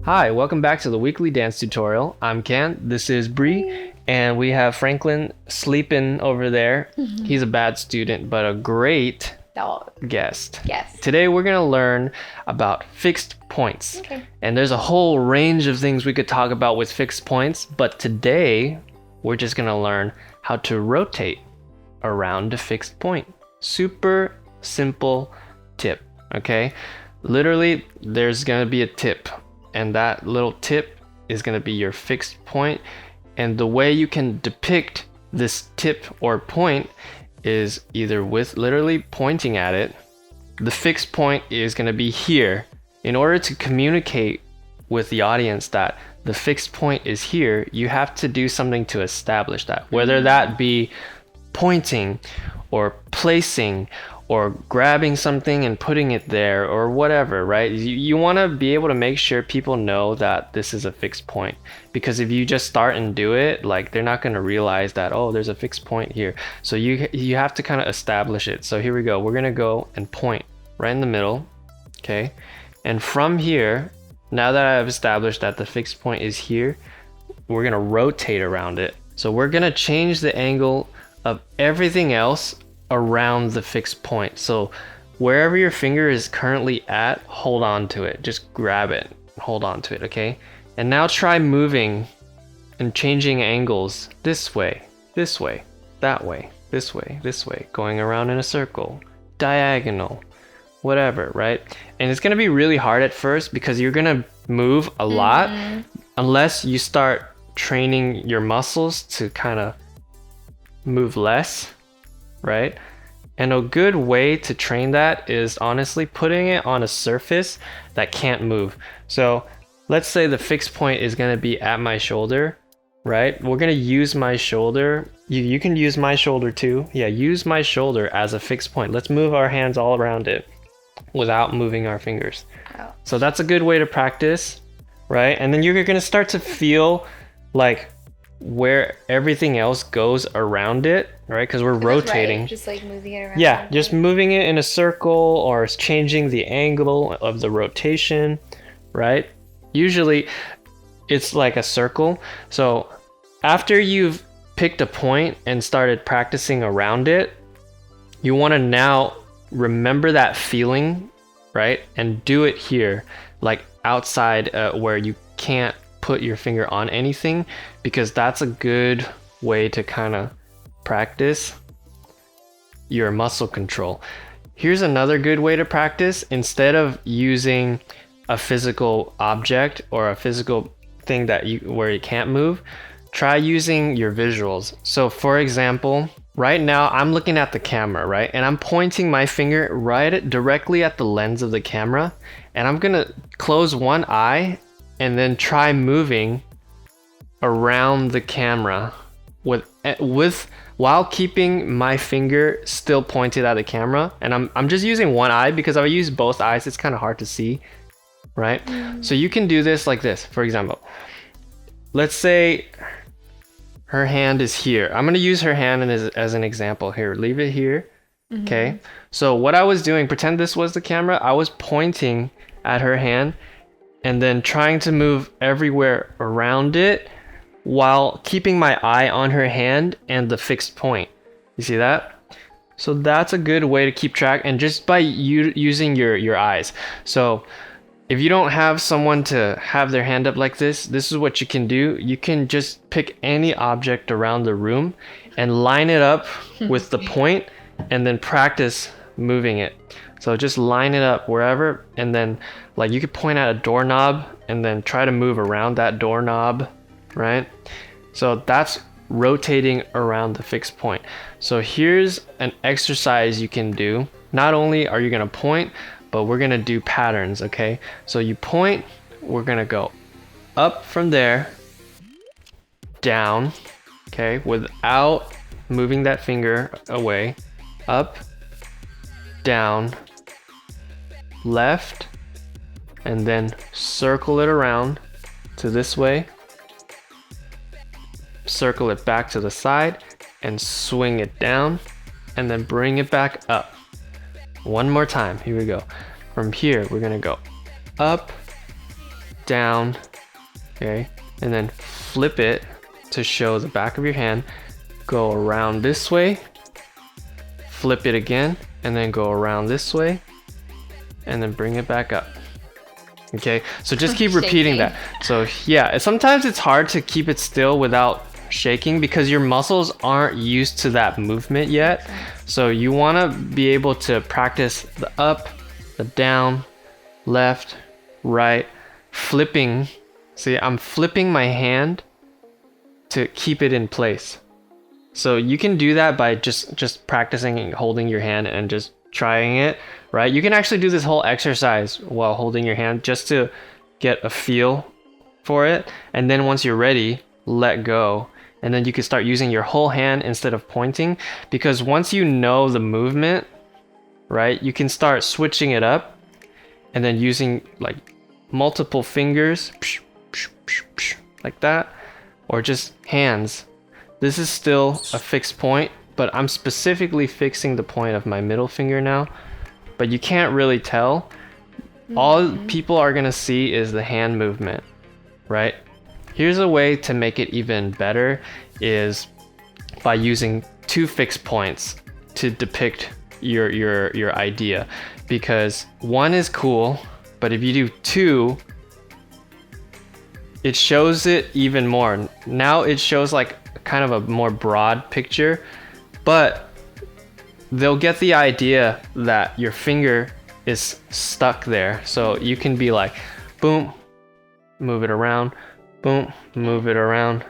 Hi, welcome back to the weekly dance tutorial. I'm Ken, this is Bree, and we have Franklin sleeping over there. He's a bad student, but a great guest. Yes. Today we're going to learn about fixed points. Okay. And there's a whole range of things we could talk about with fixed points, but today we're just going to learn how to rotate around a fixed point. Super simple tip, okay? Literally, there's going to be a tip, and that little tip is going to be your fixed point. And the way you can depict this tip or point is either with literally pointing at it. The fixed point is going to be here. In order to communicate with the audience that the fixed point is here, you have to do something to establish that, whether that be pointing or placing or grabbing something and putting it there or whatever, right? You want to be able to make sure people know that this is a fixed point, because if you just start and do it, like, they're not going to realize that, oh, there's a fixed point here. So you have to kind of establish it. So here we go. We're going to go and point right in the middle, okay? And from here, now that I've established that the fixed point is here, we're going to rotate around it. So we're going to change the angle of everything else around the fixed point. So wherever your finger is currently at, hold on to it. Just grab it, hold on to it, okay? And now try moving and changing angles this way, that way, this way, going around in a circle, diagonal, whatever, right? And it's gonna be really hard at first because you're gonna move a lot unless you start training your muscles to kind of move less, right? And a good way to train that is honestly putting it on a surface that can't move. So let's say the fixed point is going to be at my shoulder, right? We're going to use my shoulder. You can use my shoulder too. Yeah, use my shoulder as a fixed point. Let's move our hands all around it without moving our fingers. Oh. So that's a good way to practice, right? And then you're going to start to feel like where everything else goes around it, right? Because we're rotating. Right. Just like moving it around. Yeah, just moving it in a circle or changing the angle of the rotation, right? Usually it's like a circle. So after you've picked a point and started practicing around it, you want to now remember that feeling, right? And do it here, like outside where you can't put your finger on anything, because that's a good way to kind of practice your muscle control. Here's another good way to practice. Instead of using a physical object or a physical thing where you can't move, try using your visuals. So for example, right now I'm looking at the camera, right? And I'm pointing my finger directly at the lens of the camera, and I'm gonna close one eye and then try moving around the camera while keeping my finger still pointed at the camera. And I'm just using one eye because if I use both eyes, it's kind of hard to see, right? So you can do this like this. For example, let's say her hand is here. I'm gonna use her hand as an example here. Leave it here, okay? So what I was doing, pretend this was the camera. I was pointing at her hand and then trying to move everywhere around it while keeping my eye on her hand and the fixed point. You see that? So that's a good way to keep track, and just by using your eyes. So if you don't have someone to have their hand up like this is what you can do. You can just pick any object around the room and line it up with the point and then practice moving it. So just line it up wherever, and then like you could point at a doorknob and then try to move around that doorknob, right? So that's rotating around the fixed point. So here's an exercise you can do. Not only are you gonna point, but we're gonna do patterns, okay? So you point, we're gonna go up from there, down, okay, without moving that finger away, up, down, left, and then circle it around to this way, circle it back to the side, and swing it down, and then bring it back up. One more time, here we go. From here, we're gonna go up, down, okay, and then flip it to show the back of your hand. Go around this way, flip it again, and then go around this way, and then bring it back up. Okay, so just keep repeating that. So yeah, sometimes it's hard to keep it still without shaking because your muscles aren't used to that movement yet. So you want to be able to practice the up, the down, left, right, flipping. See, I'm flipping my hand to keep it in place. So you can do that by just practicing and holding your hand and just trying it, right? You can actually do this whole exercise while holding your hand just to get a feel for it. And then once you're ready, let go. And then you can start using your whole hand instead of pointing, because once you know the movement, right, you can start switching it up and then using like multiple fingers like that, or just hands. This is still a fixed point, but I'm specifically fixing the point of my middle finger now, but you can't really tell. All people are gonna see is the hand movement, right? Here's a way to make it even better is by using 2 fixed points to depict your idea, because 1 is cool, but if you do 2, it shows it even more. Now it shows like kind of a more broad picture, but they'll get the idea that your finger is stuck there. So you can be like, boom, move it around, boom, move it around,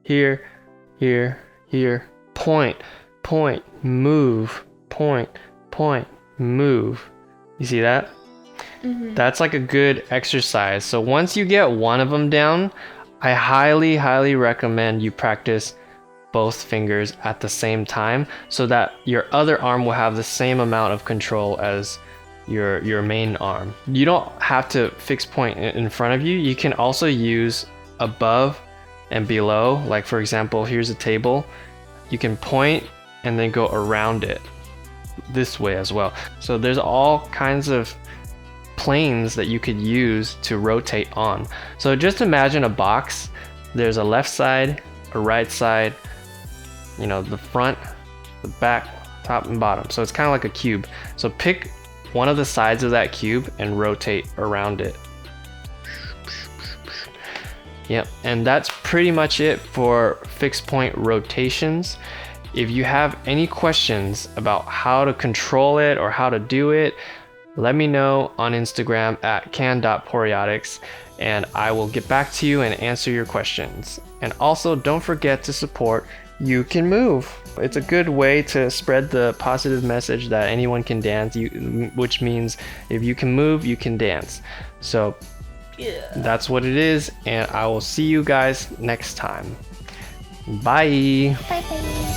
here, here, here, point, point, move, point, point, move. You see that? That's like a good exercise. So once you get one of them down, I highly recommend you practice both fingers at the same time so that your other arm will have the same amount of control as your main arm. You don't have to fix point in front of you. You can also use above and below. Like for example, here's a table. You can point and then go around it this way as well. So there's all kinds of planes that you could use to rotate on. So just imagine a box. There's a left side, a right side, you know, the front, the back, top and bottom. So it's kind of like a cube. So pick one of the sides of that cube and rotate around it. Yep, and that's pretty much it for fixed point rotations. If you have any questions about how to control it or how to do it, let me know on Instagram at can.poriotics, and I will get back to you and answer your questions. And also don't forget to support You Can Move. It's a good way to spread the positive message that anyone can dance, which means if you can move, you can dance. So that's what it is, and I will see you guys next time. Bye. Bye bye.